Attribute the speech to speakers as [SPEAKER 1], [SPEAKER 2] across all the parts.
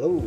[SPEAKER 1] Hello.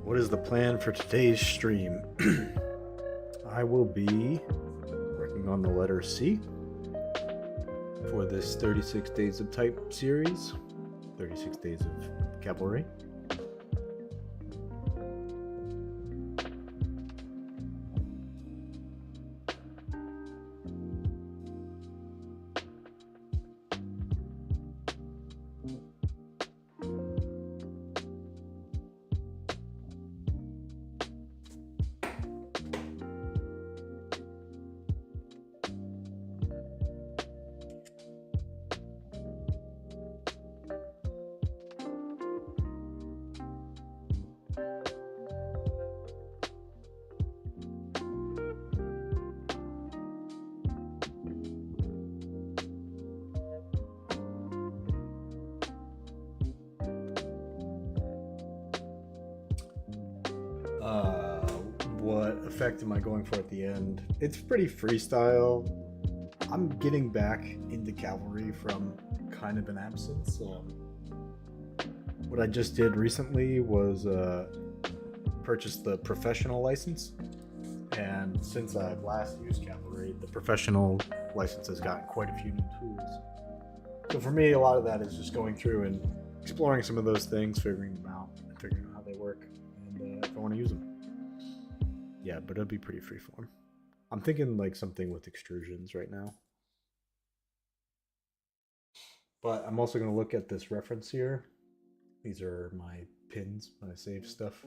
[SPEAKER 1] What is the plan for today's stream? I will be working on the letter C for this 36 Days of Type series, 36 Days of Cavalry. What effect am I going for at the end? It's pretty freestyle. I'm getting back into cavalry from kind of an absence. What I just did recently was purchase the professional license, and since I've last used cavalry, the professional license has gotten quite a few new tools. So for me, a lot of that is just going through and exploring some of those things, figuring them out, and figuring out how they work, and if I want to use them. Yeah, but it'll be pretty freeform. I'm thinking like something with extrusions right now. But I'm also going to look at this reference here. These are my pins when I save stuff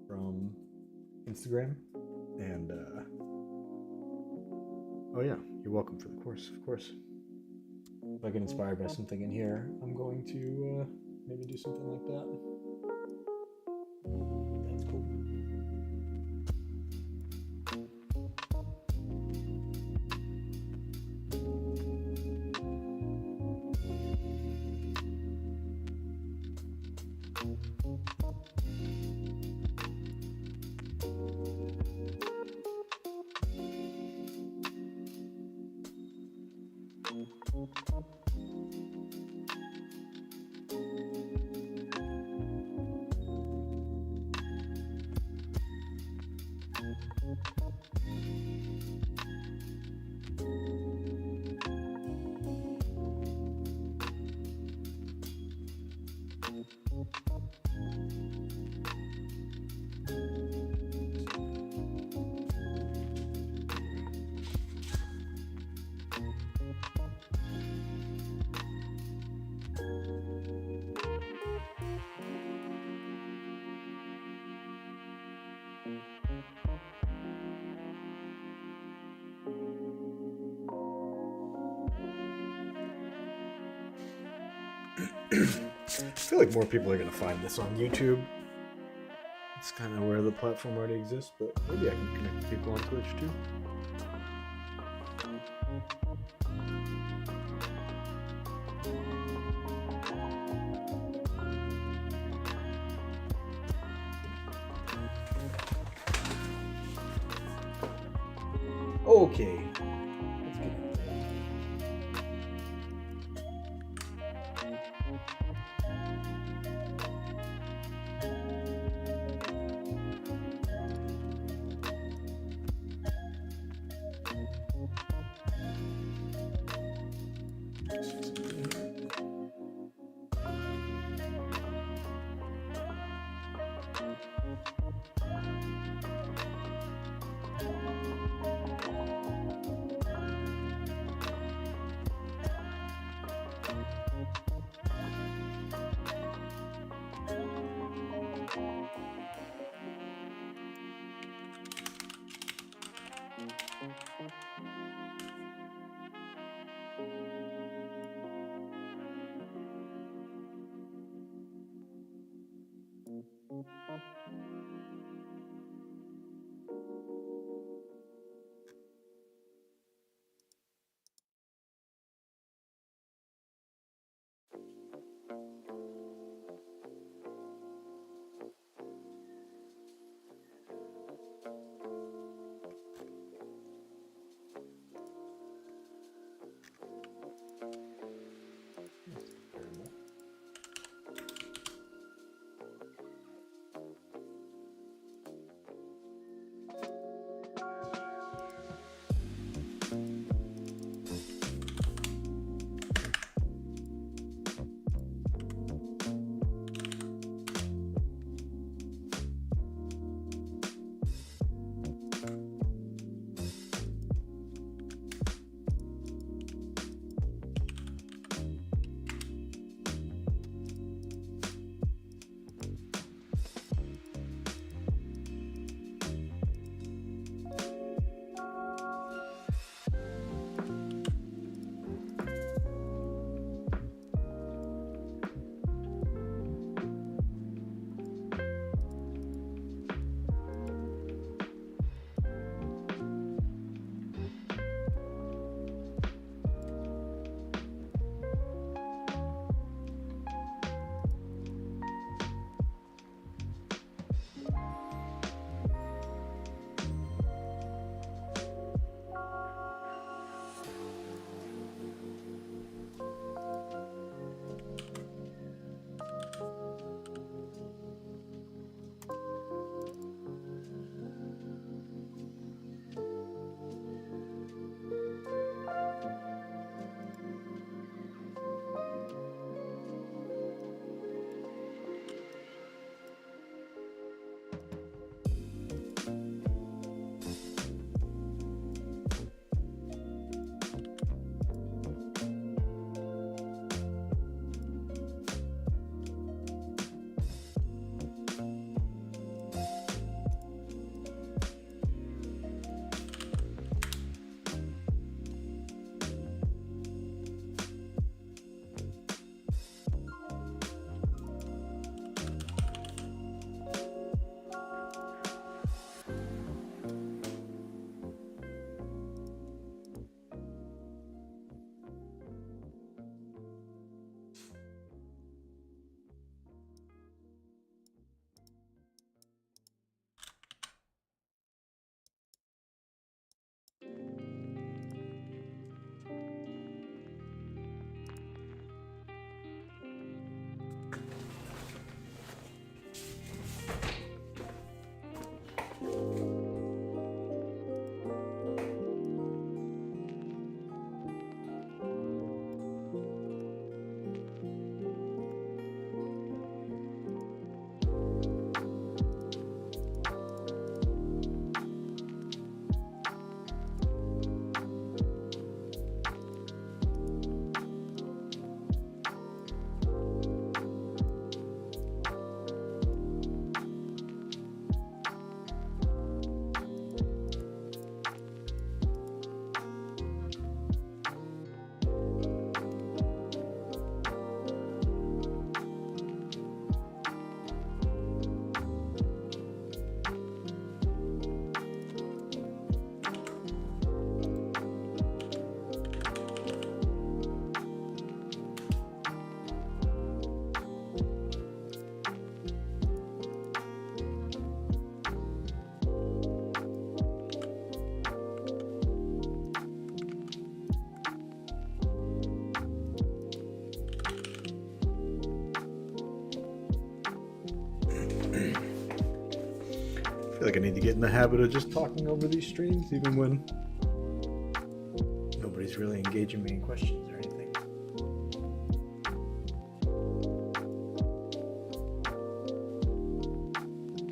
[SPEAKER 1] from Instagram. And, oh yeah, you're welcome for the course, of course. If I get inspired by something in here, I'm going to maybe do something like that. That's cool. I feel like more people are going to find this on YouTube. It's kind of where the platform already exists, but maybe I can connect with people on Twitch too. Okay. Let's get into it. like I need to get in the habit of just talking over these streams, even when nobody's really engaging me in questions or anything.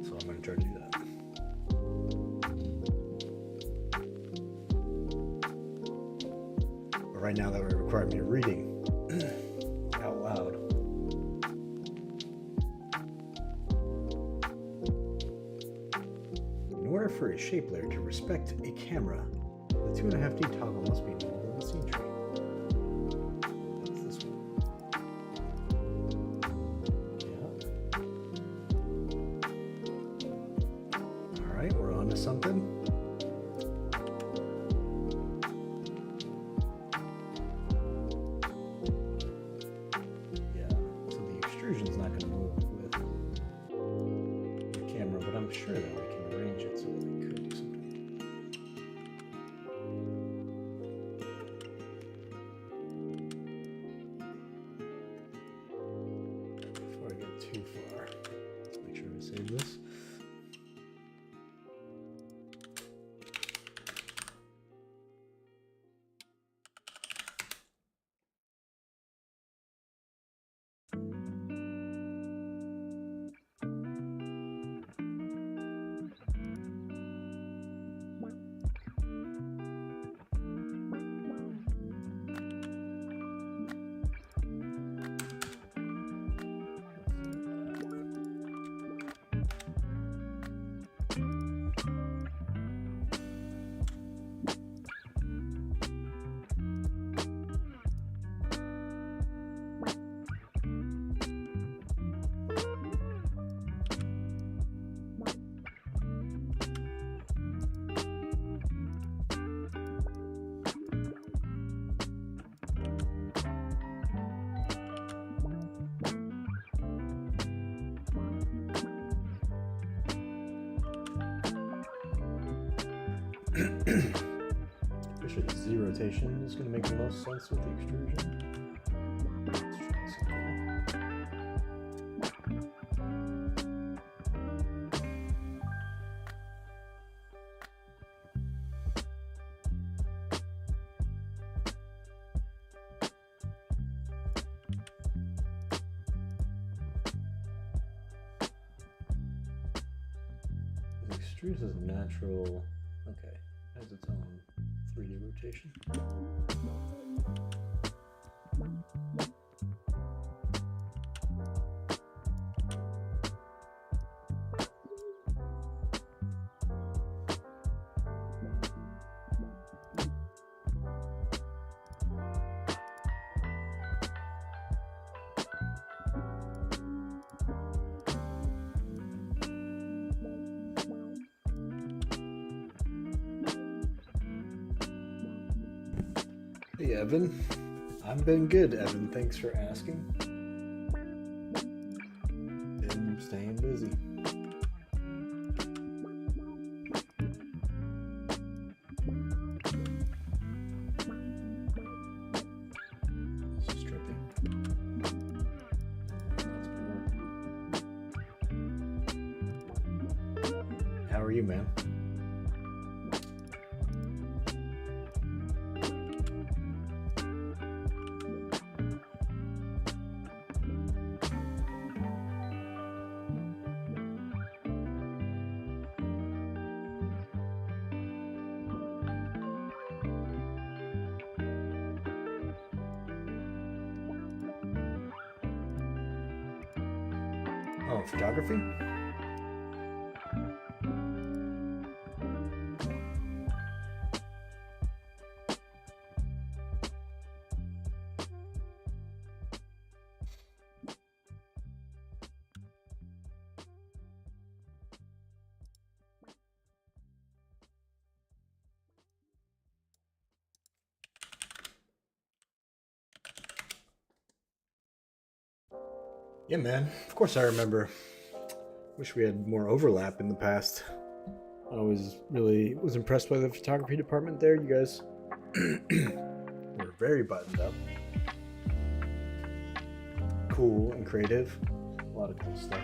[SPEAKER 1] So I'm going to try to do that. But right now that would require me reading out loud. In order for a shape layer to respect a camera, the 2.5D toggle must be in the middle of the scene tree. That's this one. Yeah. Alright, we're on to something. Yeah, so the extrusion's not going to move with the camera, but I'm sure that we can arrange it so that we could do something. Before I get too far, let's make sure we save this. Pretty sure the Z rotation is going to make the most sense with the extrusion. Let's try something. The extrude is natural. Okay, has its own 3D rotation. Hey Evan, I've been good, Evan. Thanks for asking. Been staying busy. This is trippy. How are you, man? Oh, photography? Yeah, man. Of course I remember. Wish we had more overlap in the past. I always really was impressed by the photography department there. You guys were very buttoned up. Cool and creative. A lot of cool stuff.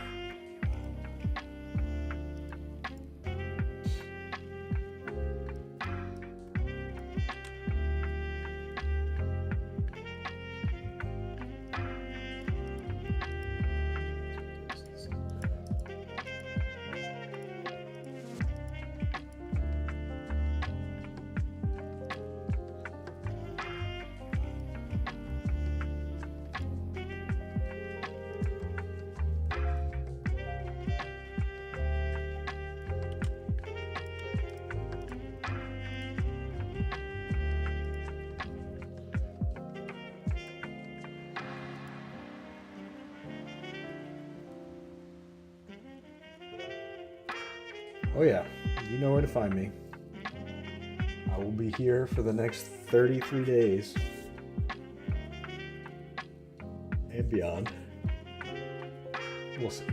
[SPEAKER 1] Oh yeah, you know where to find me. I will be here for the next 33 days. And beyond. We'll see.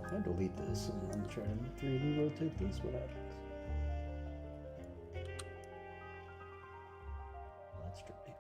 [SPEAKER 1] If I delete this and then try and 3D rotate this, what happens? That's tricky.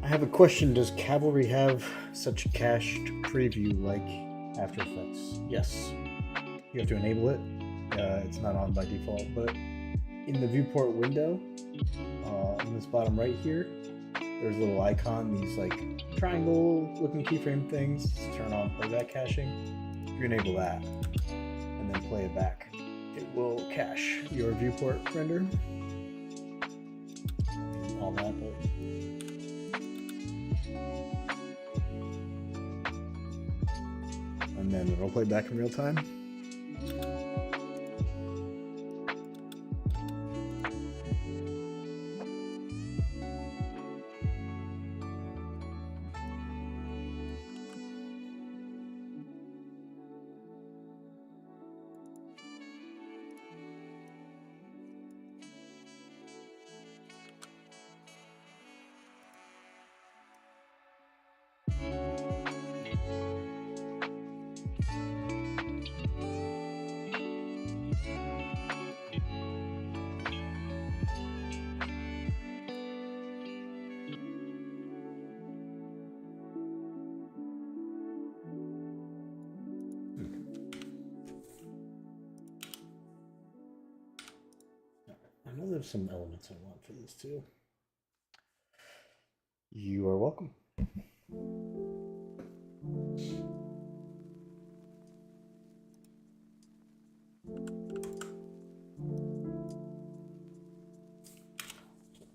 [SPEAKER 1] have a question. Does Cavalry have such a cached preview like After Effects? Yes. You have to enable it. It's not on by default, but in the viewport window, in this bottom right here, there's a little icon, these like triangle looking keyframe things. Turn on playback caching. If you enable that and then play it back, it will cache your viewport render. All that, but and then it'll play back in real time. I know there's some elements I want for this too. You are welcome.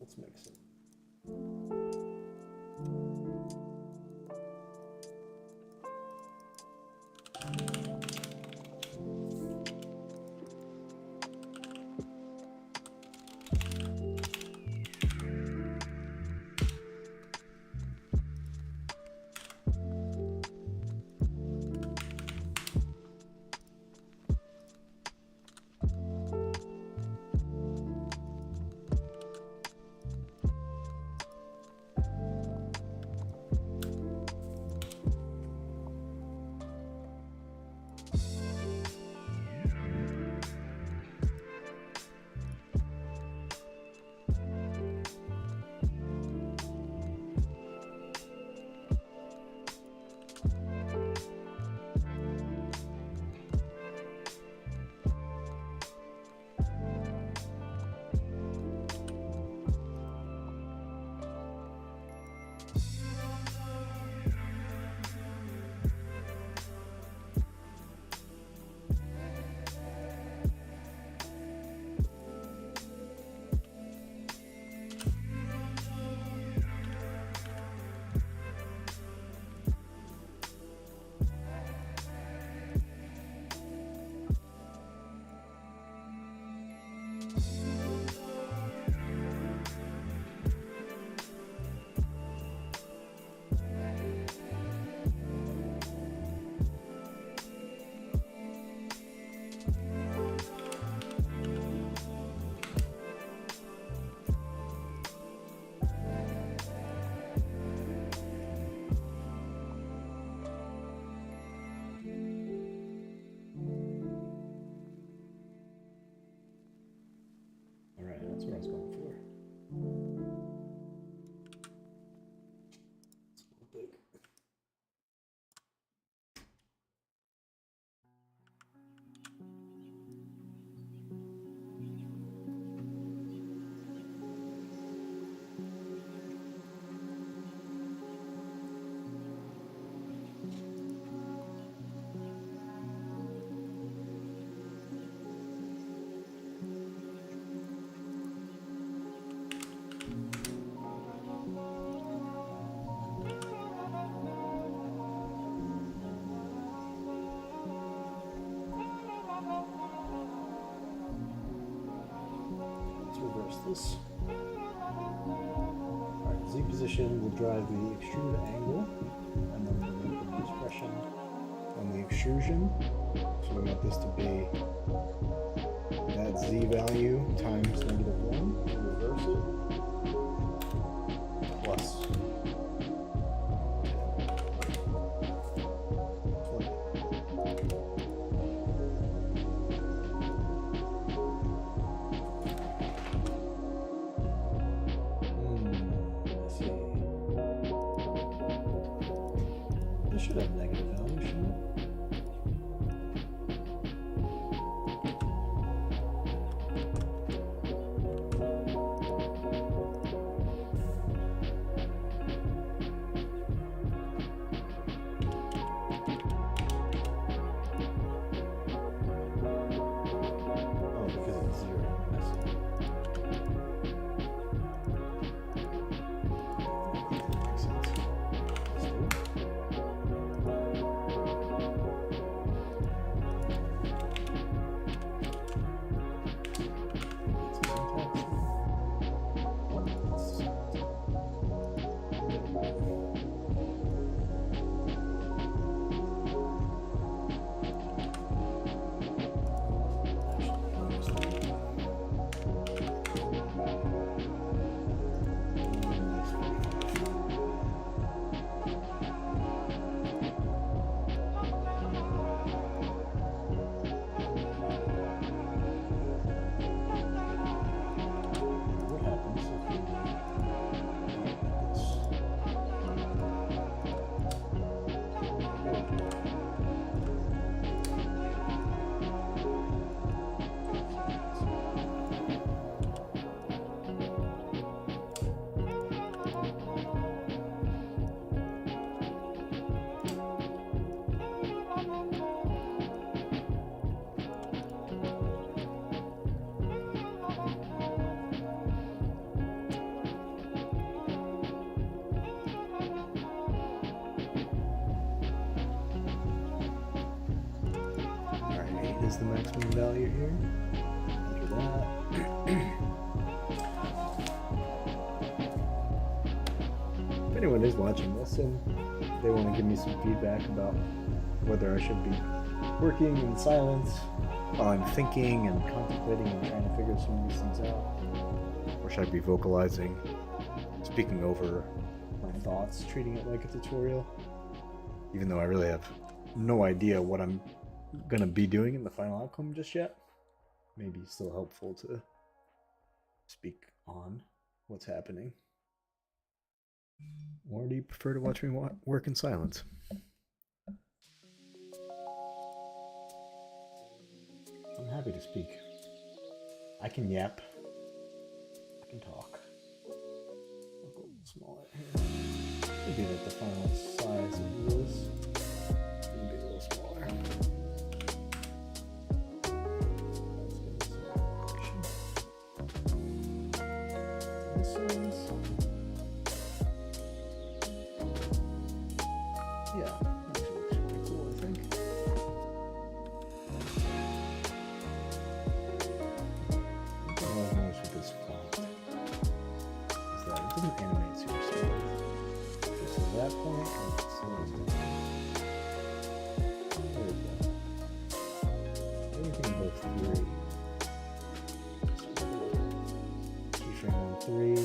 [SPEAKER 1] Let's mix it. That's what I was going for. It's a little big. Reverse this. Alright, Z position will drive the extrude angle, and then we're going to put the expression on the extrusion. So we want this to be that Z value times -1 to reverse it, plus 20. should have negative value, shouldn't it? Is the maximum value here? Enter that. If anyone is watching this and they want to give me some feedback about whether I should be working in silence while I'm thinking and contemplating and trying to figure some of these things out, or should I be vocalizing, speaking over my thoughts, treating it like a tutorial, even though I really have no idea what I'm gonna be doing in the final outcome just yet. Maybe still helpful to speak on what's happening. Or do you prefer to watch me work in silence? I'm happy to speak. I can yap. I can talk. I'll go a little smaller here. Maybe like the final size of this. Maybe a little smaller. Yeah, actually looks pretty cool, I think. One thing I've noticed with this font is that it doesn't animate super smooth. Just at that point, and it slows down. There we go. Everything above 3. Keyframe on 3.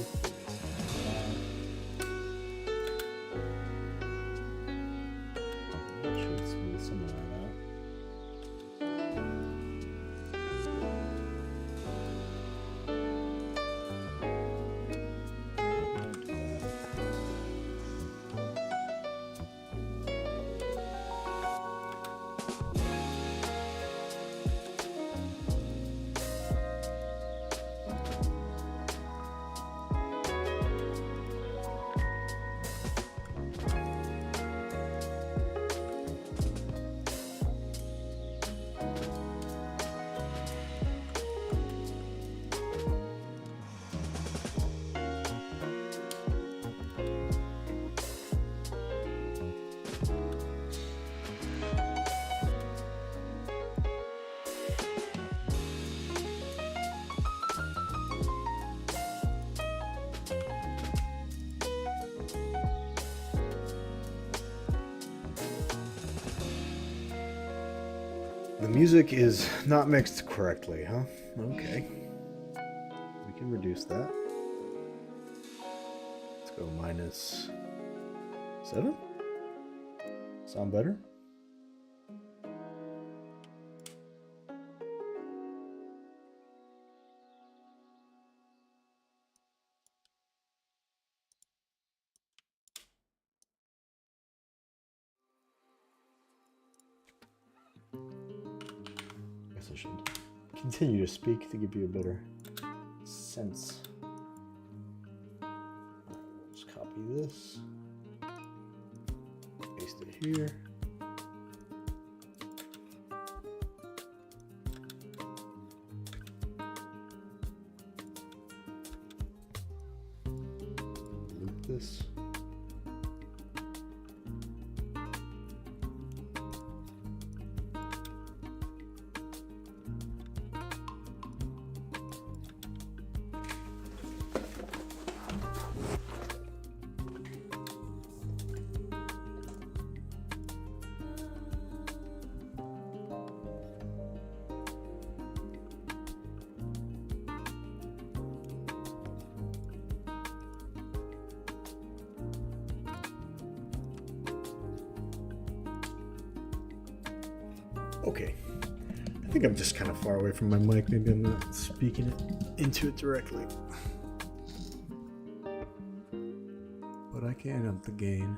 [SPEAKER 1] The music is not mixed correctly, huh? Okay. We can reduce that. Let's go -7. Sound better? I guess I should continue to speak to give you a better sense. Let's copy this, paste it here. Loop this. Okay, I think I'm just kind of far away from my mic. Maybe I'm not speaking it into it directly. But I can up the gain.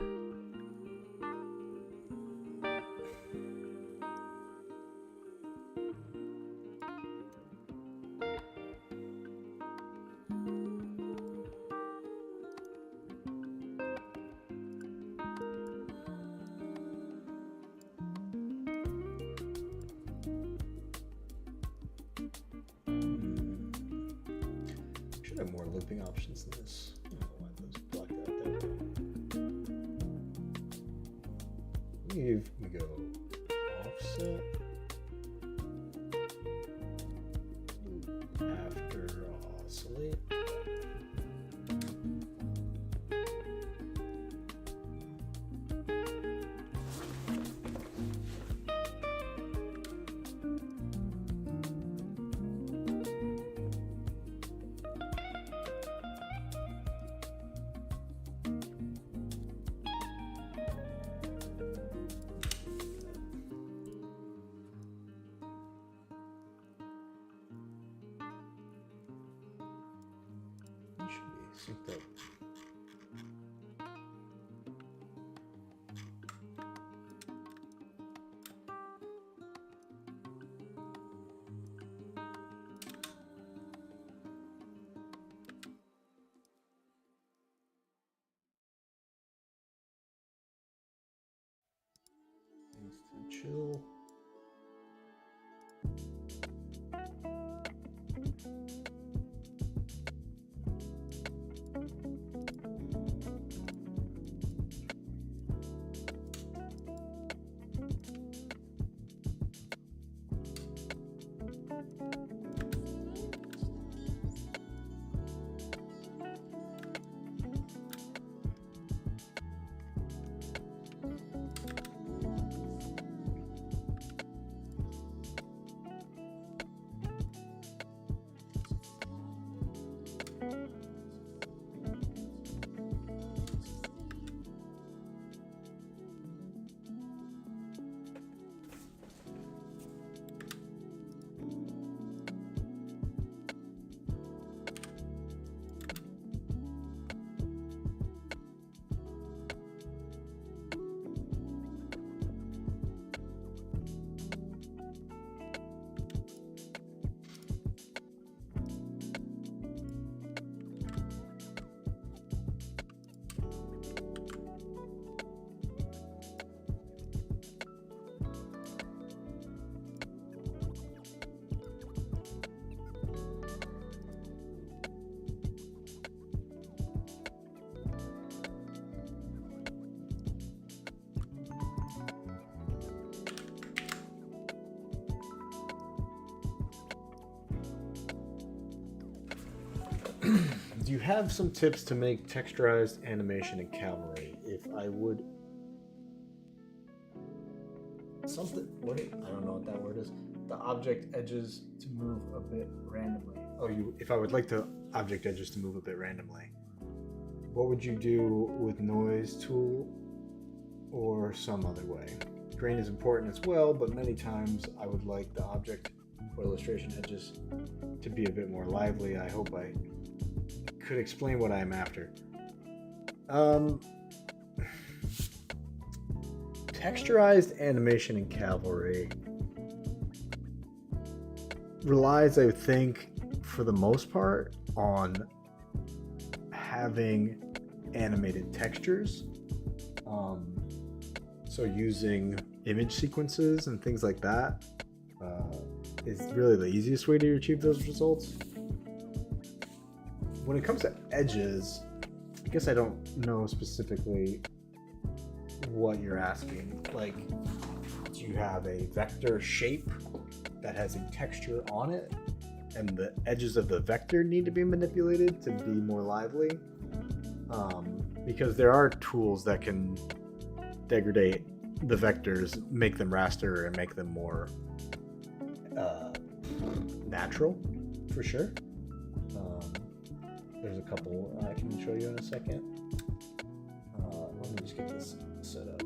[SPEAKER 1] Should have more looping options than this. I don't know why those block that there. If we go offset, loop after oscillate. Should be synced up. Instant chill. Do you have some tips to make texturized animation in Cavalry? If I would... Something... What? I don't know what that word is. The object edges to move a bit randomly. Oh, if I would like the object edges to move a bit randomly, what would you do with noise tool or some other way? Grain is important as well, but many times I would like the object or illustration edges to be a bit more lively. I hope I could explain what I am after. Texturized animation in Cavalry relies, I think, for the most part, on having animated textures. So using image sequences and things like that is really the easiest way to achieve those results. When it comes to edges, I guess I don't know specifically what you're asking. Like, do you have a vector shape that has a texture on it, and the edges of the vector need to be manipulated to be more lively? Because there are tools that can degrade the vectors, make them raster, and make them more natural, for sure. There's a couple I can show you in a second. Let me just get this set up.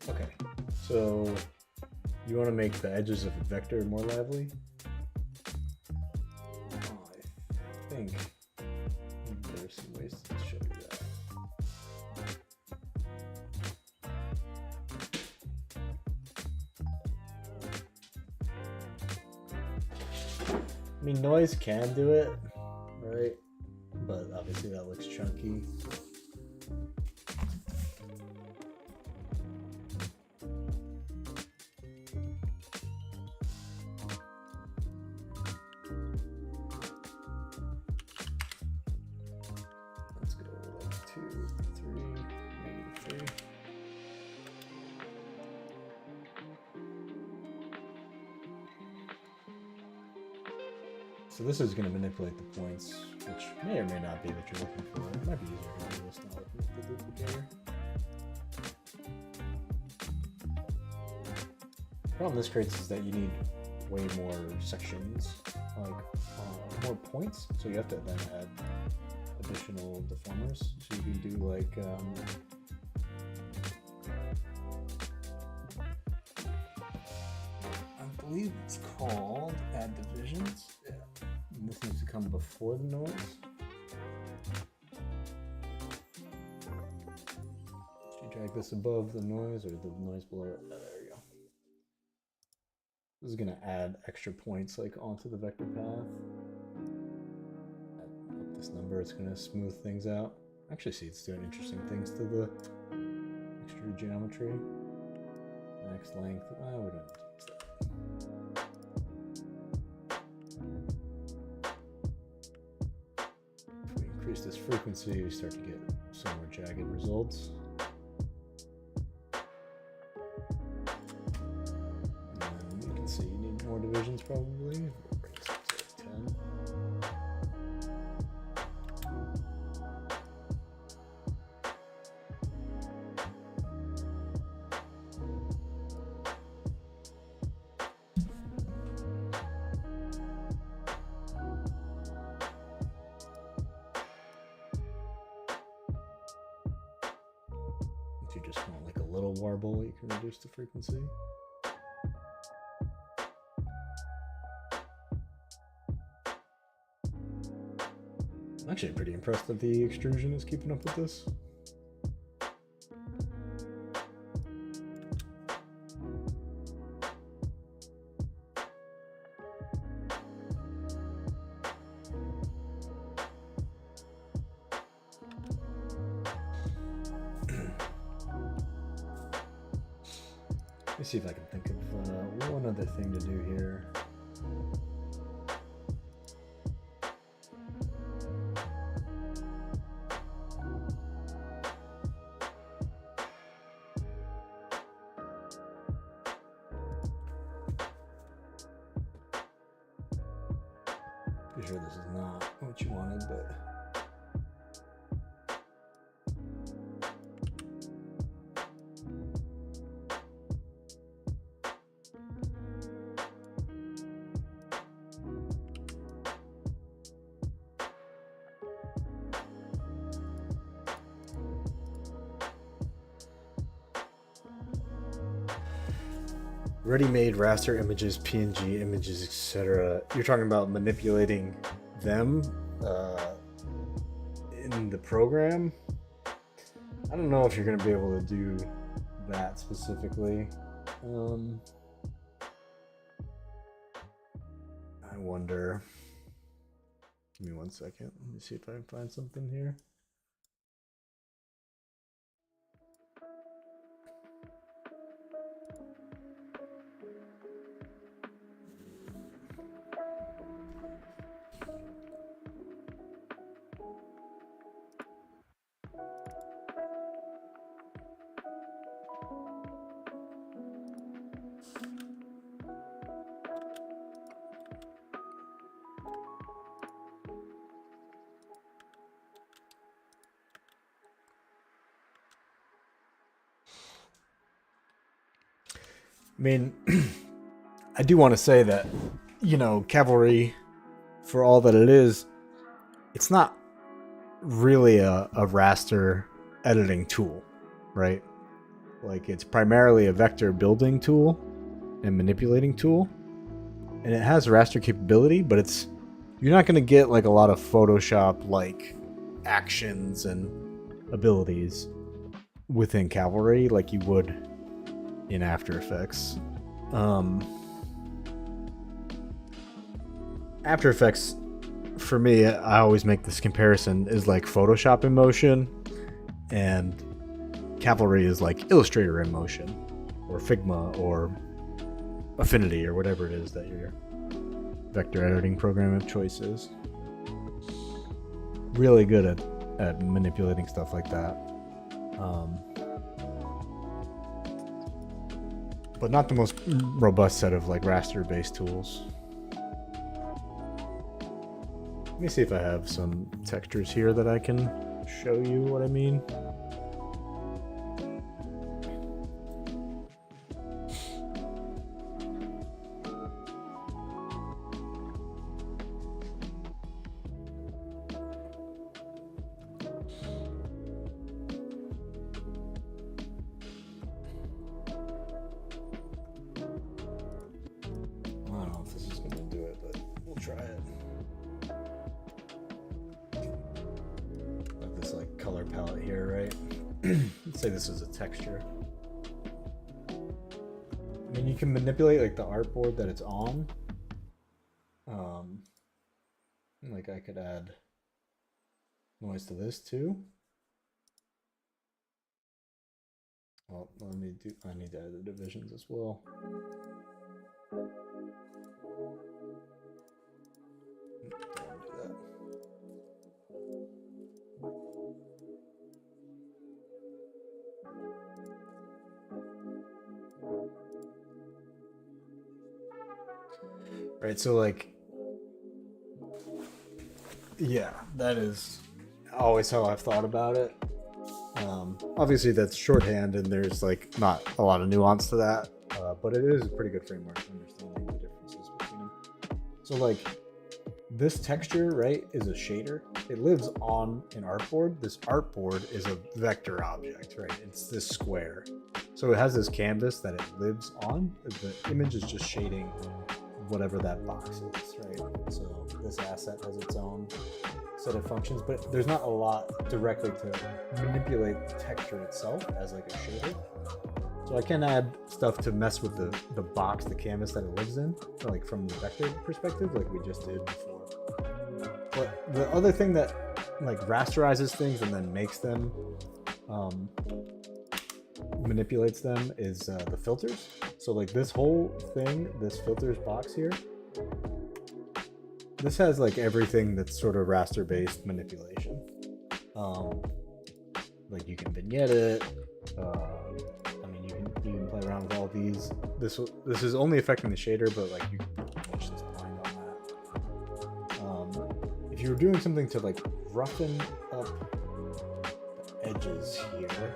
[SPEAKER 1] Okay, so you want to make the edges of a vector more lively? I think there's some ways to show you that. I mean, noise can do it, right? But obviously that looks chunky. So this is going to manipulate the points, which may or may not be what you're looking for. It might be easier to do this now with the duplicator. The problem this creates is that you need way more sections, like more points. So you have to then add additional deformers. So you can do like I believe it's called add divisions. Yeah. And this needs to come before the noise. So you drag this above the noise or the noise below it. Oh, there you go. This is going to add extra points like onto the vector path. At this number, it's going to smooth things out. Actually, see, it's doing interesting things to the extra geometry. Next length. We don't have to use that. Increase this frequency, you start to get some more jagged results. And you can see you need more divisions probably. We'll bring this up to 10. If you just want like a little warble, you can reduce the frequency. I'm actually pretty impressed that the extrusion is keeping up with this. Let me see if I can think of got one other thing to do here. Pretty sure this is not what you wanted, but ready-made raster images, PNG images, etc. You're talking about manipulating them in the program. I don't know if you're going to be able to do that specifically. I wonder. Give me 1 second. Let me see if I can find something here. I mean, I do want to say that, you know, Cavalry, for all that it is, it's not really a raster editing tool, right? Like, it's primarily a vector building tool and manipulating tool. And it has raster capability, but you're not going to get like a lot of Photoshop like actions and abilities within Cavalry like you would in After Effects. After Effects, for me, I always make this comparison, is like Photoshop in motion, and Cavalry is like Illustrator in motion, or Figma, or Affinity, or whatever it is that your vector editing program of choice is. Really good at manipulating stuff like that. But not the most robust set of like raster-based tools. Let me see if I have some textures here that I can show you what I mean. This is a texture. I mean, you can manipulate like the artboard that it's on. Like I could add noise to this too. Well, I need to add the divisions as well. Right, so like, yeah, that is always how I've thought about it. Obviously that's shorthand and there's like not a lot of nuance to that, but it is a pretty good framework for understanding the differences between them. So like this texture, right, is a shader. It lives on an artboard. This artboard is a vector object, right? It's this square. So it has this canvas that it lives on. The image is just shading whatever that box is, right? So this asset has its own set of functions, but there's not a lot directly to manipulate the texture itself as like a shader. So I can add stuff to mess with the box, the canvas that it lives in, like from the vector perspective, like we just did before. But the other thing that like rasterizes things and then makes them, manipulates them is the filters. So like this whole thing, this filters box here, this has like everything that's sort of raster based manipulation. Like you can vignette it. I mean, you can play around with all these. This is only affecting the shader, but like you can push this blind on that. If you were doing something to like roughen up the edges here.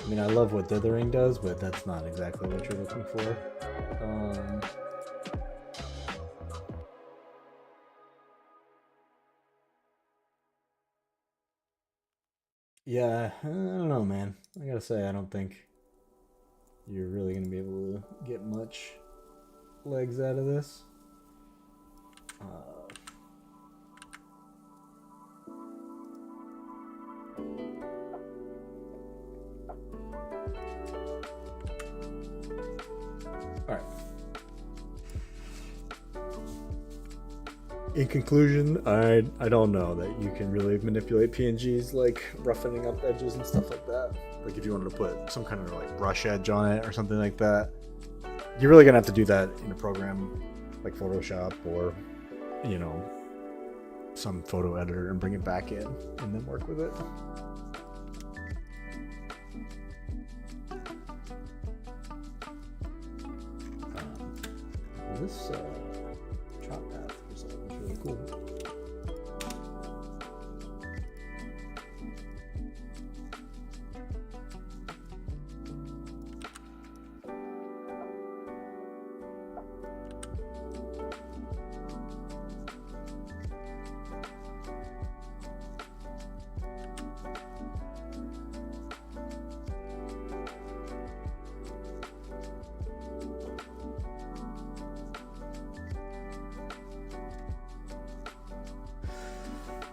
[SPEAKER 1] I mean, I love what dithering does, but that's not exactly what you're looking for. Yeah, I don't know, man. I gotta say, I don't think you're really gonna be able to get much legs out of this. Alright. In conclusion, I don't know that you can really manipulate PNGs like roughening up edges and stuff like that. Like if you wanted to put some kind of like brush edge on it or something like that, you're really gonna have to do that in a program like Photoshop or, you know, some photo editor and bring it back in and then work with it. This chop path is really cool.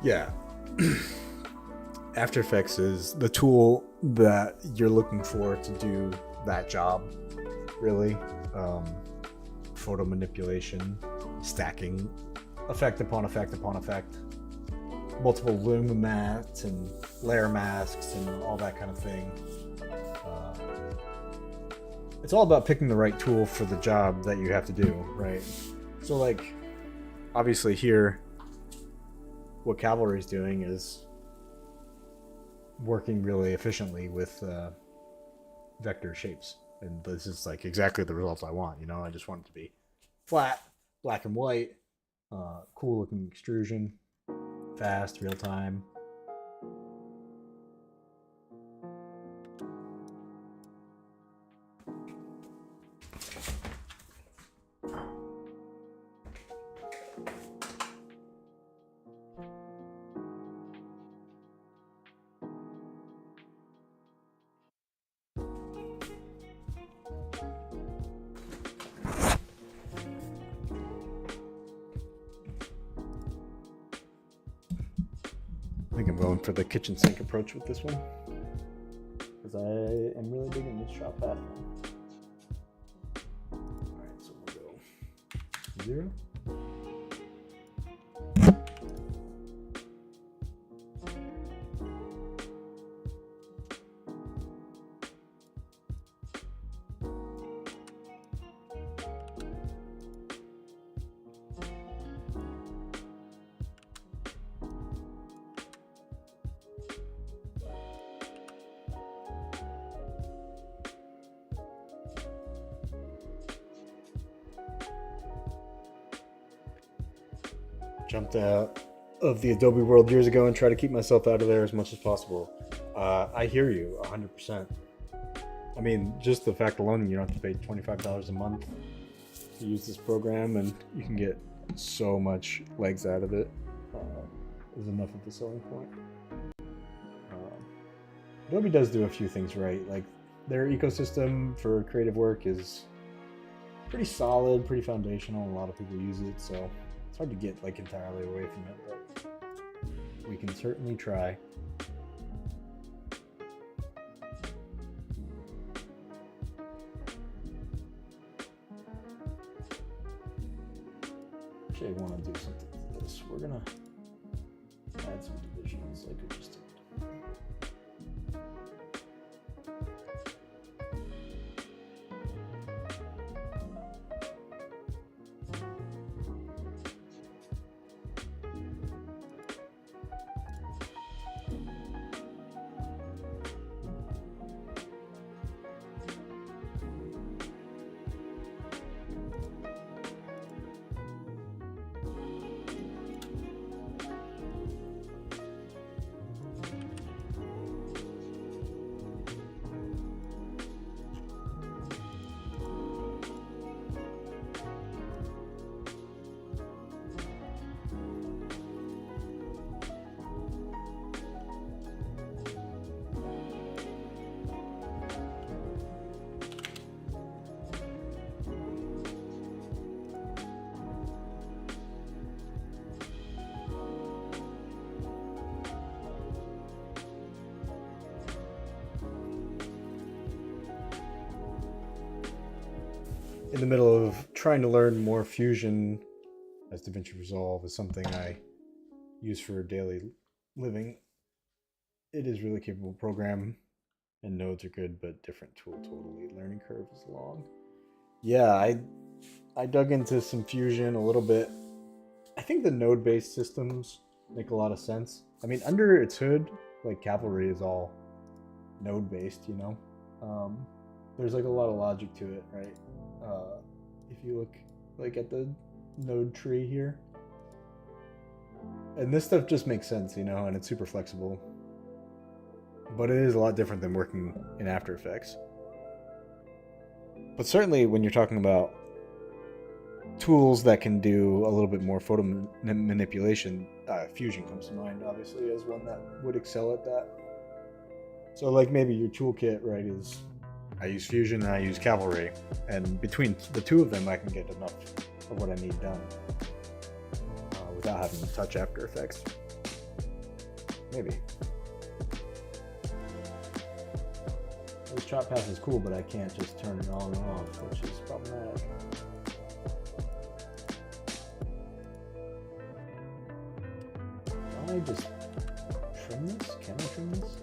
[SPEAKER 1] Yeah. After Effects is the tool that you're looking for to do that job, really. Photo manipulation, stacking, effect upon effect upon effect, multiple loom mats and layer masks and all that kind of thing. It's all about picking the right tool for the job that you have to do, right? So like, obviously here, what Cavalry is doing is working really efficiently with vector shapes, and this is like exactly the results I want. You know, I just want it to be flat, black and white, cool looking extrusion, fast, real time. I think I'm going for the kitchen sink approach with this one because I am really digging this shop path. Alright, so we'll go 0. Jumped out of the Adobe world years ago and try to keep myself out of there as much as possible. I hear you 100%. I mean, just the fact alone, you don't have to pay $25 a month to use this program, and you can get so much legs out of it. Is enough of a selling point. Adobe does do a few things right. Like their ecosystem for creative work is pretty solid, pretty foundational. A lot of people use it, so it's hard to get like entirely away from it, but we can certainly try. Actually, I want to do something with this. We're gonna add some divisions like we just did. In the middle of trying to learn more Fusion, as DaVinci Resolve is something I use for daily living. It is really capable program, and nodes are good, but different tool totally. Learning curve is long. Yeah, I dug into some Fusion a little bit. I think the node-based systems make a lot of sense. I mean, under its hood, like Cavalry is all node-based, you know? There's like a lot of logic to it, right? If you look like at the node tree here, and this stuff just makes sense, you know, and it's super flexible, but it is a lot different than working in After Effects. But certainly when you're talking about tools that can do a little bit more photo manipulation, Fusion comes to mind, obviously, as one that would excel at that. So like maybe your toolkit, right, is I use Fusion and I use Cavalry, and between the two of them I can get enough of what I need done without having to touch After Effects. Maybe. This chop path is cool, but I can't just turn it on and off, which is problematic. Can I just trim this? Can I trim this?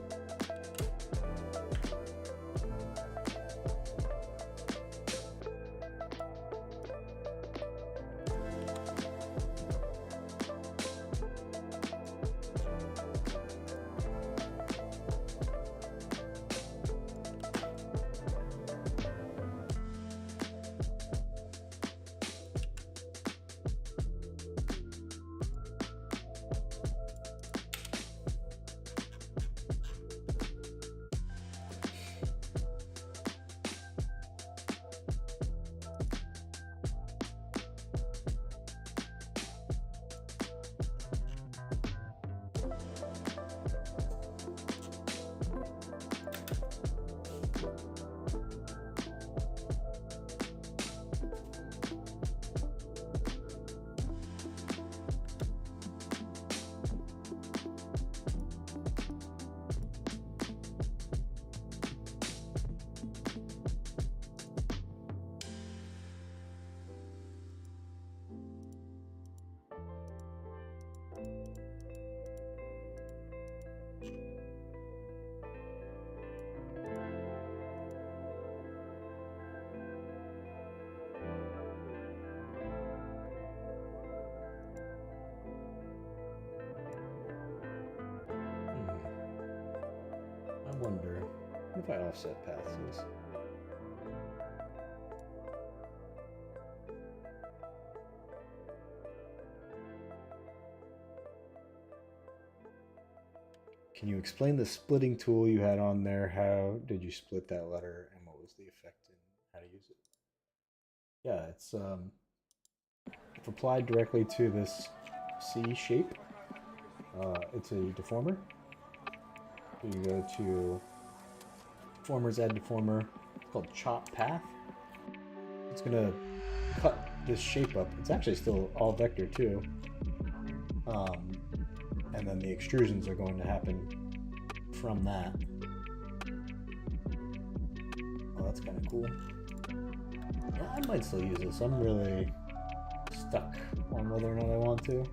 [SPEAKER 1] I wonder if I offset paths. Can you explain the splitting tool you had on there? How did you split that letter, and what was the effect and how to use it? Yeah, it's if applied directly to this C shape, it's a deformer. So you go to Deformers, Add Deformer. It's called Chop Path. It's gonna cut this shape up. It's actually still all vector too. And then the extrusions are going to happen from that. Oh, that's kind of cool. Yeah, I might still use this. I'm really stuck on whether or not I want to.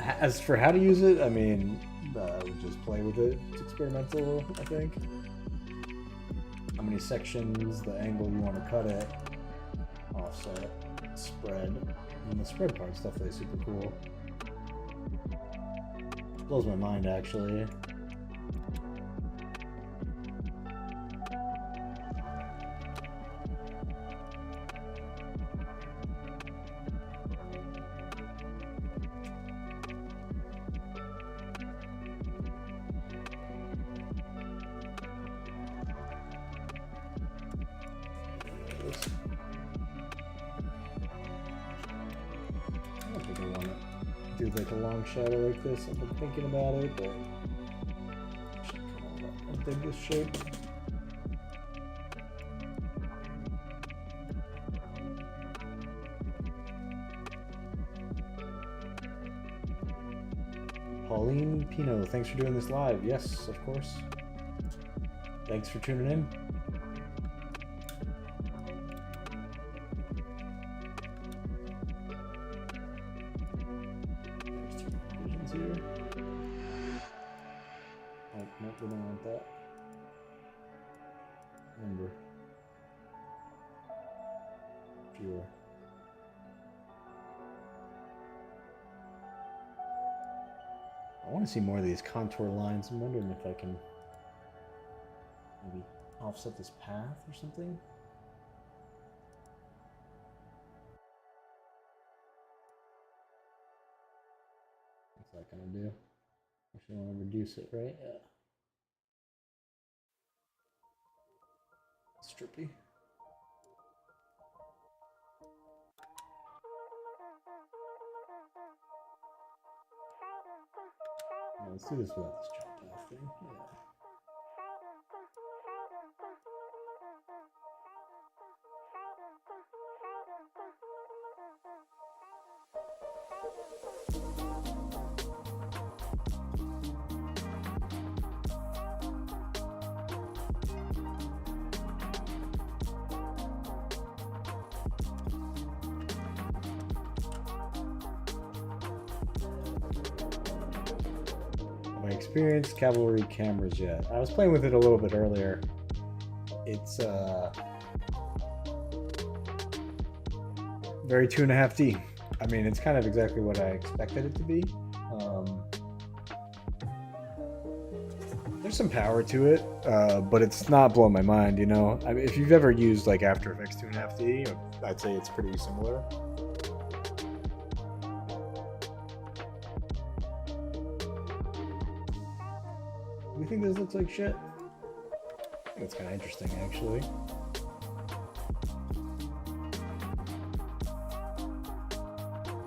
[SPEAKER 1] As for how to use it, I mean, just play with it. It's experimental, I think. How many sections, the angle you want to cut it, offset, spread. And the spread part's definitely super cool. Blows my mind, actually. Like a long shadow like this. I've been thinking about it, but I should kind of update this shape. Pauline Pino, thanks for doing this live. Yes, of course. Thanks for tuning in. We don't want that. Remember. Fewer. I want to see more of these contour lines. I'm wondering if I can maybe offset this path or something. What's that gonna do? Actually, I want to reduce it, right? Yeah. Strippy. Yeah, let's do this without this jump off thing. Yeah. Experienced Cavalry cameras yet. I was playing with it a little bit earlier. It's very 2.5D. I mean, it's kind of exactly what I expected it to be. There's some power to it, but it's not blowing my mind, you know? I mean, if you've ever used like After Effects 2.5D, I'd say it's pretty similar. You think this looks like shit? I think it's kind of interesting, actually.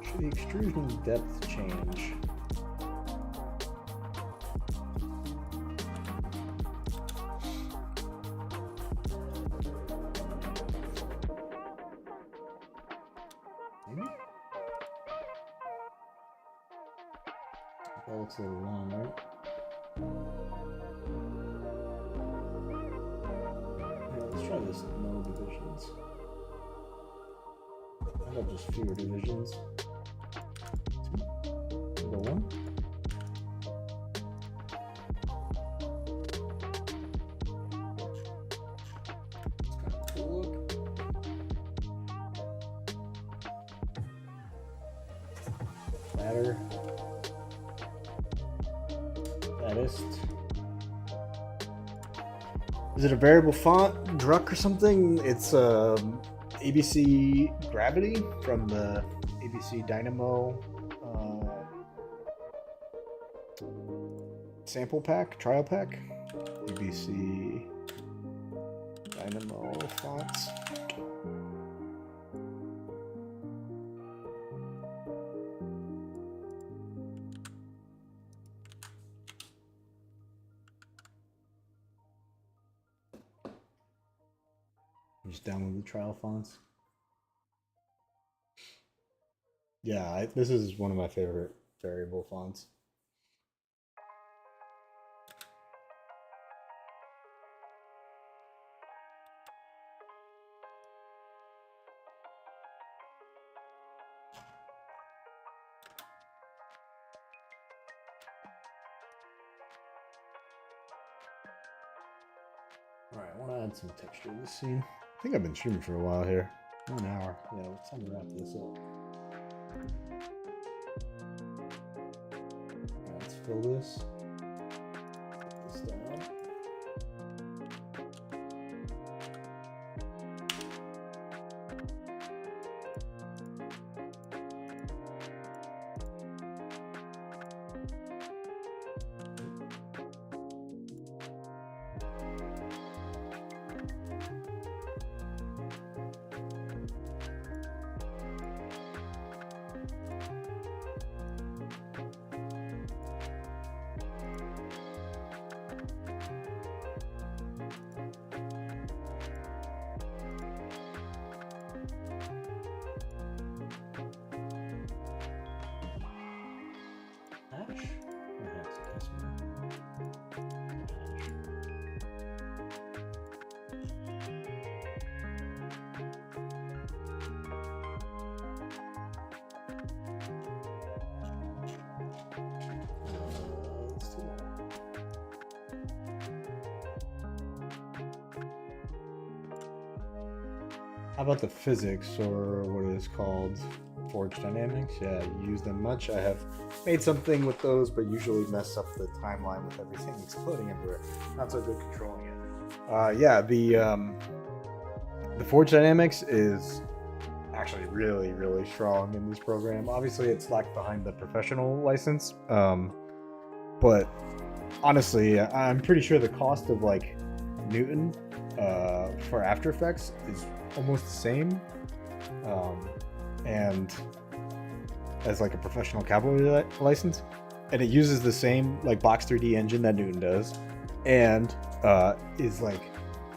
[SPEAKER 1] Should the extrusion depth change? Maybe? That looks a little long, right? Let's try this with no divisions. How about just fewer divisions? 2. Number 1. It's kind of a cool look. Ladder. Fattest. Is it a variable font, Druck or something? It's ABC Gravity from the ABC Dynamo sample pack, trial pack. ABC Dynamo fonts. Just download the trial fonts. Yeah, this is one of my favorite variable fonts. Alright, I want to add some texture to this scene. I think I've been streaming for a while here. 1 hour. Yeah, it's time to wrap this up. Alright, let's fill this. Put this down. How about the physics, or what it is called, Forge Dynamics? Yeah, you use them much. I have made something with those, but usually mess up the timeline with everything exploding everywhere. Not so good controlling it. Yeah, the Forge Dynamics is actually really, really strong in this program. Obviously, it's lagged behind the professional license, but honestly, I'm pretty sure the cost of like Newton for After Effects is almost the same, and as like a professional cavalry license, and it uses the same like box 3D engine that Newton does, and is like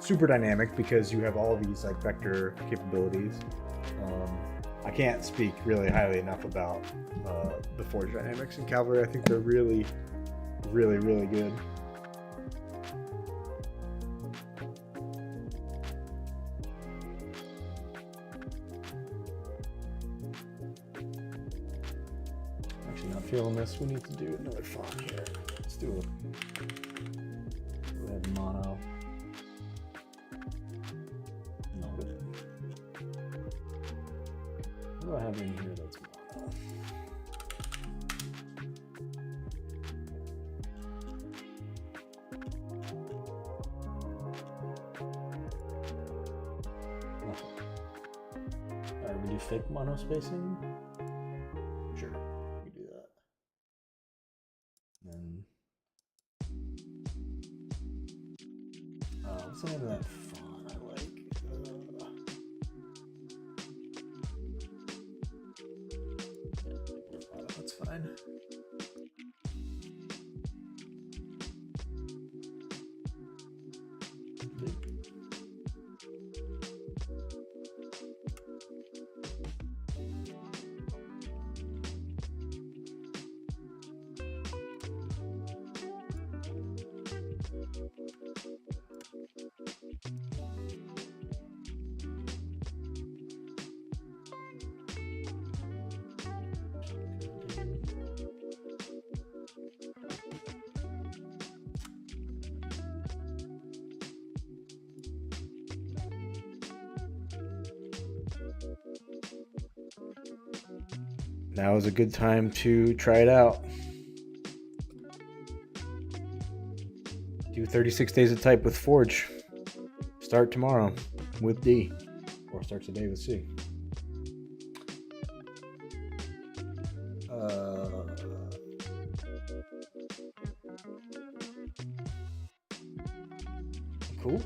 [SPEAKER 1] super dynamic because you have all these like vector capabilities. I can't speak really highly enough about the Forge Dynamics in Cavalry. I think they're really, really, really good. Actually not feeling this. We need to do another font here. Let's do it. Go ahead, mono. What do I have in here that's mono? Nothing. Alright, we do fake mono spacing? Sure, we do that. Then what's the name of that font I like? That's fine. Now is a good time to try it out. Do 36 days of type with Forge. Start tomorrow with D, or start today with C. Cool.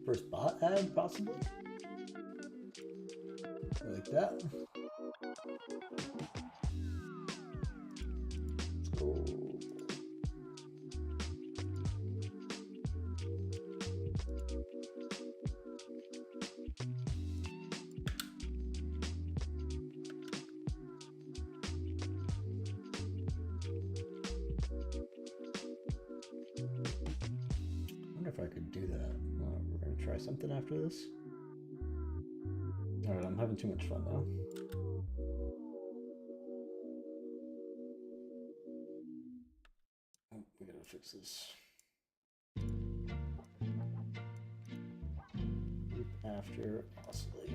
[SPEAKER 1] First bot ad, possibly. Like that. Cool. I wonder if I could do that. We're going to try something after this. Alright, I'm having too much fun now. Oh, we gotta fix this. after oscillate.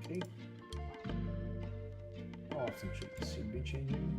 [SPEAKER 1] Okay. How often should the seed be changing?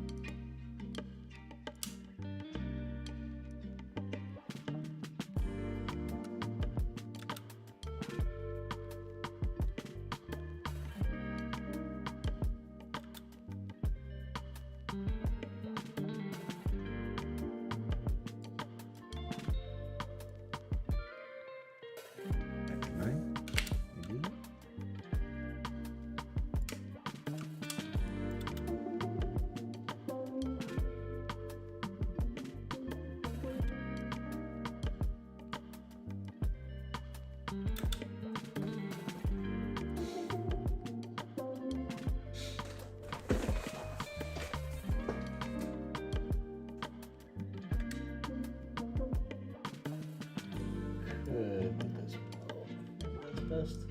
[SPEAKER 1] Best.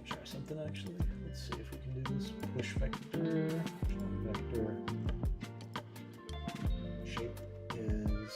[SPEAKER 1] Try something actually. Let's see if we can do this. Push vector, vector. Shape is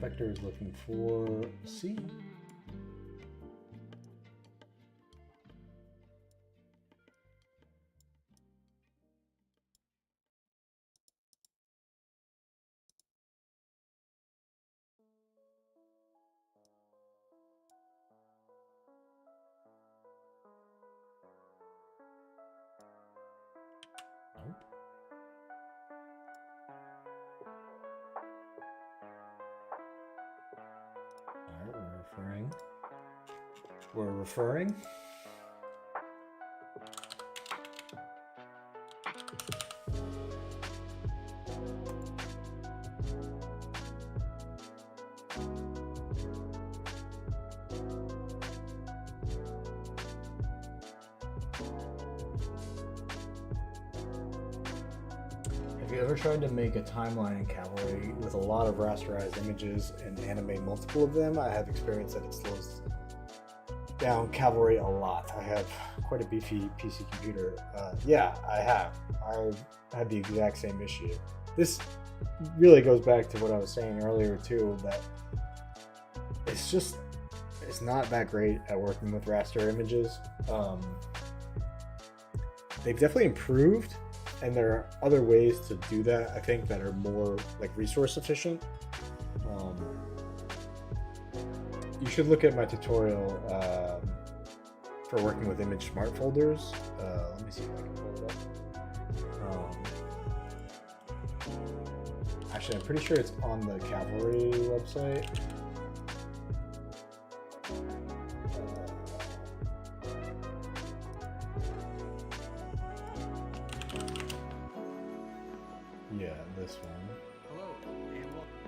[SPEAKER 1] vector is looking for C. Nope. We're referring. Have you ever tried to make a timeline in Cavalry with a lot of rasterized images and animate multiple of them? I have experienced that it slows down Cavalry a lot. I have quite a beefy PC computer. Yeah, I have. I've had the exact same issue. This really goes back to what I was saying earlier too, that it's not that great at working with raster images. They've definitely improved, and there are other ways to do that, I think, that are more like resource efficient. You should look at my tutorial for working with image smart folders. Let me see if I can pull it up. Actually, I'm pretty sure it's on the Cavalry website. Yeah, this one.
[SPEAKER 2] Hello, and welcome.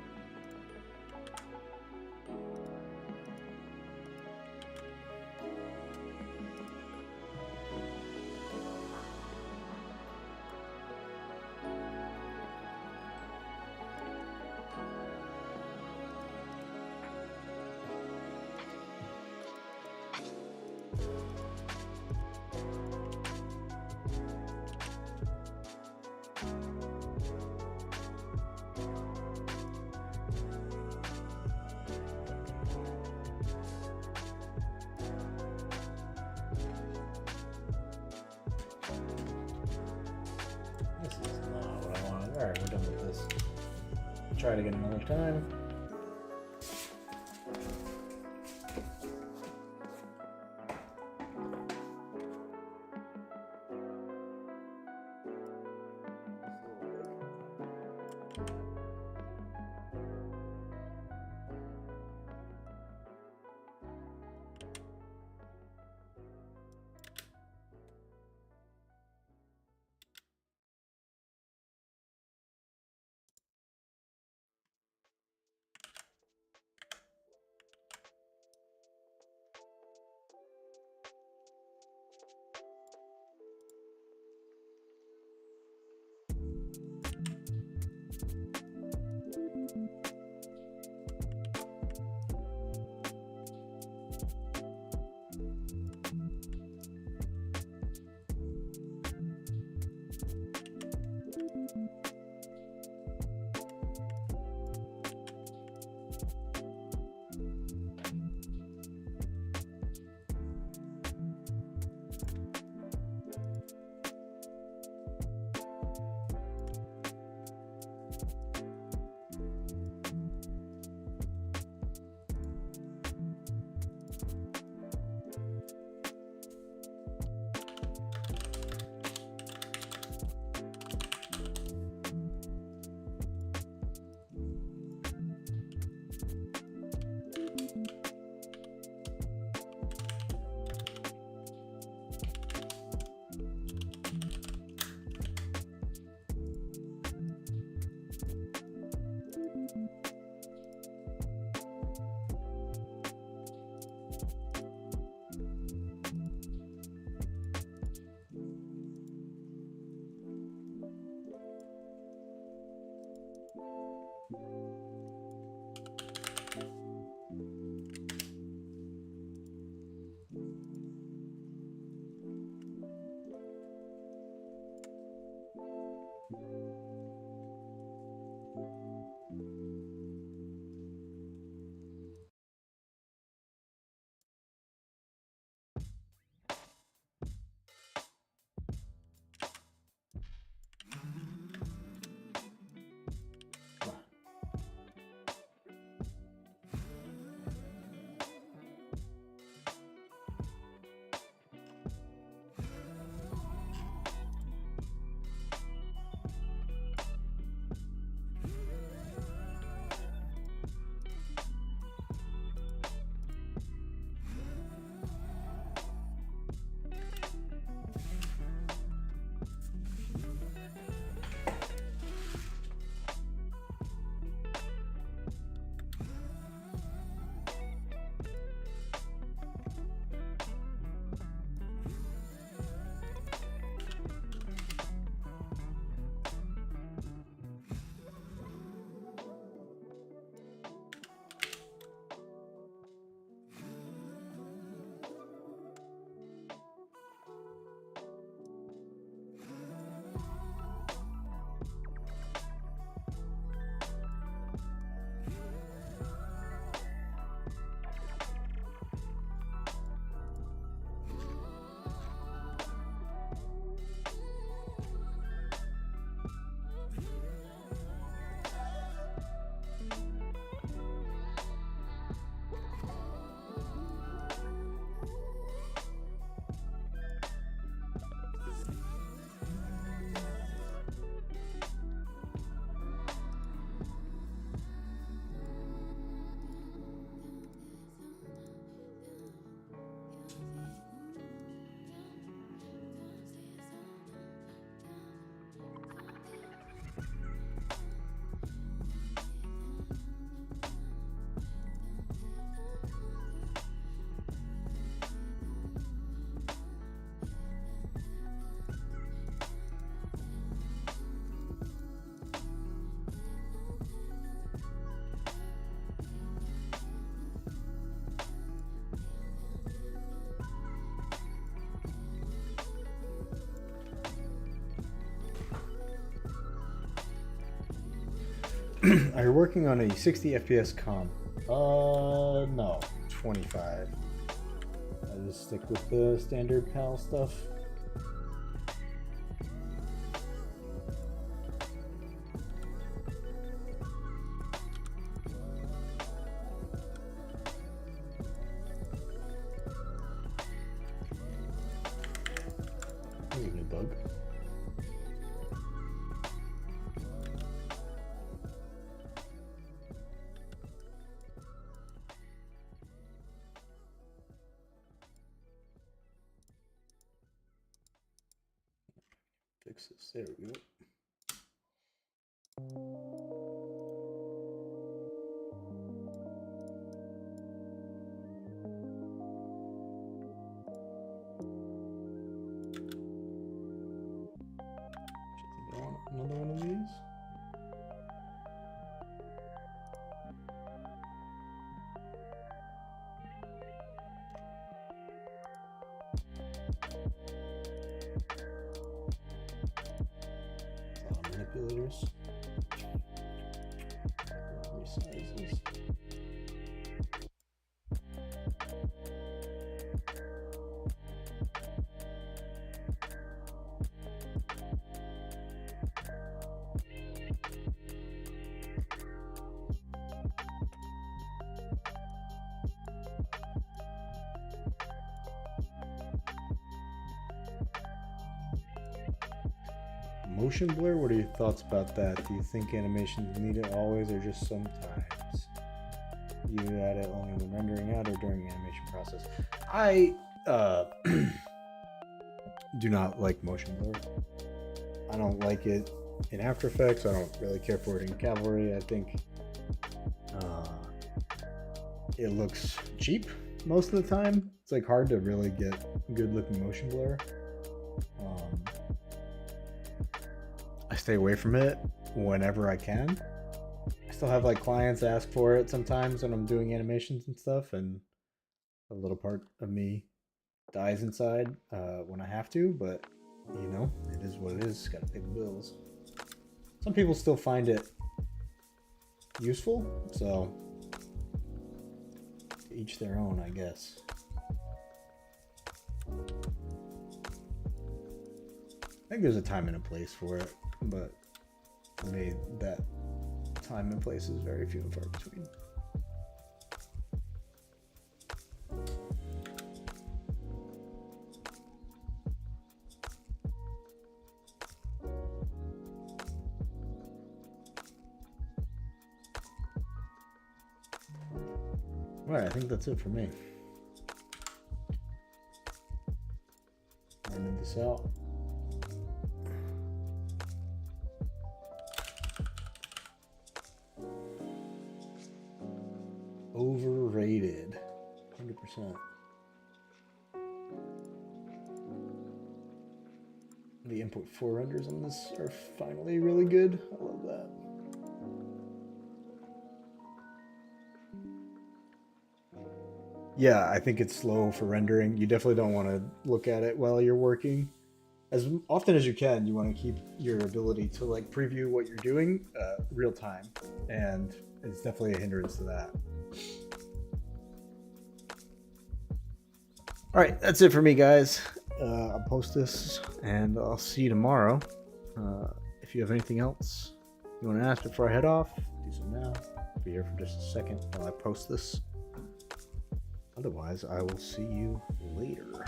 [SPEAKER 1] This is not what I wanted. Alright, we're done with this. Try it again another time. Are you working on a 60 FPS comp? No, 25. I just stick with the standard PAL stuff. There's a new bug. Fix this. There we go. Another one of these. Manipulators. Resizes. Motion blur, what are your thoughts about that? Do you think animations need it always or just sometimes? You add it only when rendering out or during the animation process? I do not like motion blur. I don't like it in After Effects. I don't really care for it in Cavalry. I think it looks cheap most of the time. It's like hard to really get good looking motion blur. I stay away from it whenever I can. I still have like clients ask for it sometimes when I'm doing animations and stuff, and a little part of me dies inside when I have to, but you know, it is what it is. Gotta pay the bills. Some people still find it useful, so to each their own, I guess. I think there's a time and a place for it, but for me, that time and place is very few and far between. Alright, I think that's it for me. Ending this out. Overrated. 100%. The input 4 renders on this are finally really good. I love that. Yeah, I think it's slow for rendering. You definitely don't want to look at it while you're working. As often as you can, you want to keep your ability to like preview what you're doing real time, and it's definitely a hindrance to that. All right, that's it for me, guys. I'll post this, and I'll see you tomorrow. If you have anything else you want to ask before I head off, do so now. I'll be here for just a second while I post this. Otherwise, I will see you later.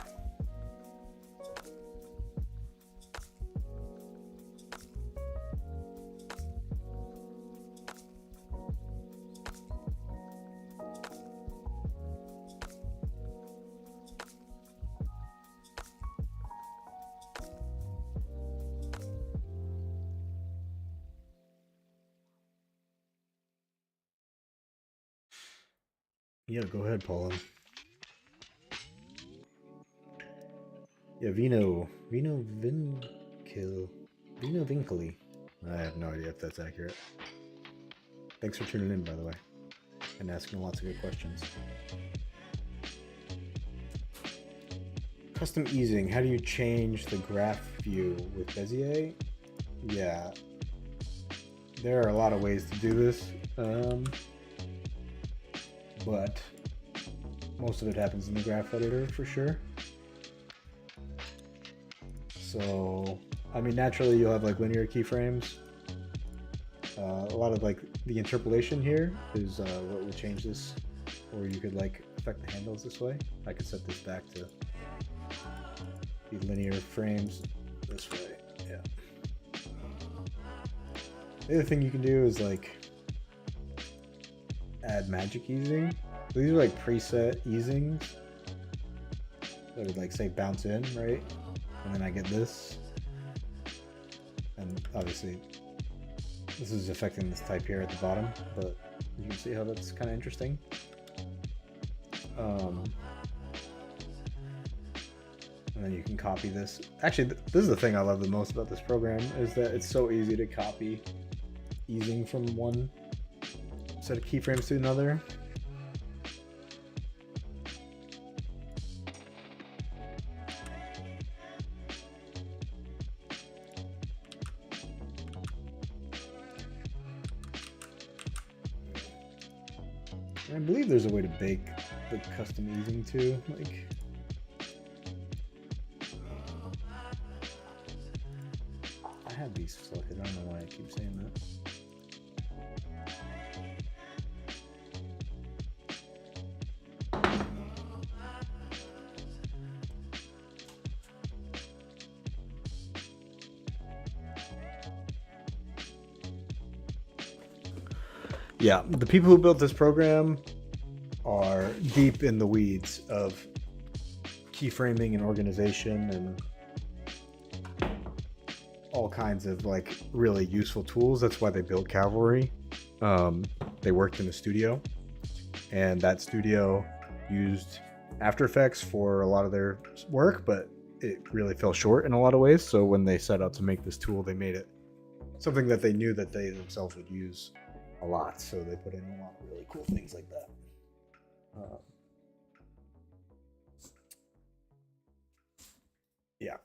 [SPEAKER 1] Yeah, go ahead, Paula. Yeah, Vino Vincoli. I have no idea if that's accurate. Thanks for tuning in, by the way, and asking lots of good questions. Custom easing. How do you change the graph view with Bezier? Yeah, There are a lot of ways to do this, but most of it happens in the graph editor for sure. So, I mean, naturally you'll have like linear keyframes. A lot of like the interpolation here is what will change this, or you could like affect the handles this way. I could set this back to be linear frames this way. Yeah. The other thing you can do is like add magic easing. So these are like preset easings that would like say bounce in, right? And then I get this, and obviously this is affecting this type here at the bottom, but you can see how that's kind of interesting. And then you can copy this. Actually, this is the thing I love the most about this program, is that it's so easy to copy easing from one set of keyframes to another. I believe there's a way to bake the custom easing too. Like, I have these selected. I don't know why I keep saying that. Yeah, the people who built this program are deep in the weeds of keyframing and organization and all kinds of like really useful tools. That's why they built Cavalry. They worked in a studio, and that studio used After Effects for a lot of their work, but it really fell short in a lot of ways. So when they set out to make this tool, they made it something that they knew that they themselves would use a lot, so they put in a lot of really cool things like that. Yeah,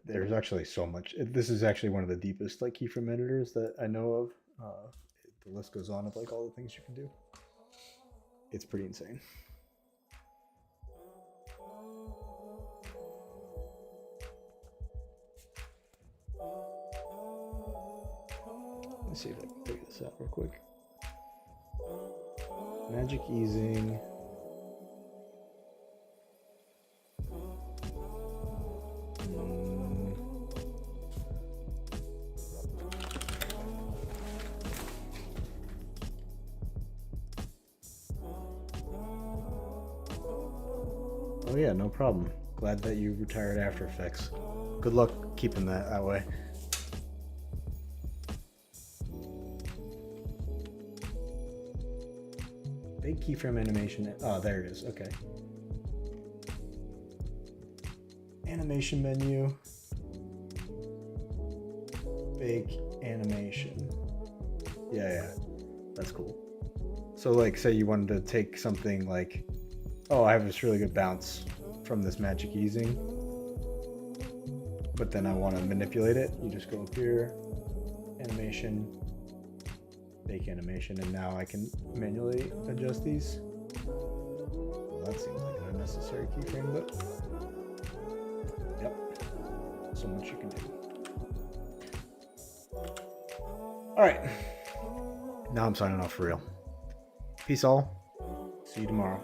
[SPEAKER 1] there's actually so much. This is actually one of the deepest like keyframe editors that I know of. The list goes on of like all the things you can do. It's pretty insane. Let's see if I can figure this out real quick. Magic easing. Oh yeah, no problem. Glad that you retired After Effects. Good luck keeping that way. Big keyframe animation. Oh, there it is. Okay. Animation menu. Bake animation. Yeah, that's cool. So like, say you wanted to take something like, oh, I have this really good bounce from this magic easing, but then I want to manipulate it. You just go up here, animation, bake animation, and now I can manually adjust these. Well, that seems like an unnecessary keyframe, but yep, so much you can do. All right, now I'm signing off for real. Peace all. See you tomorrow.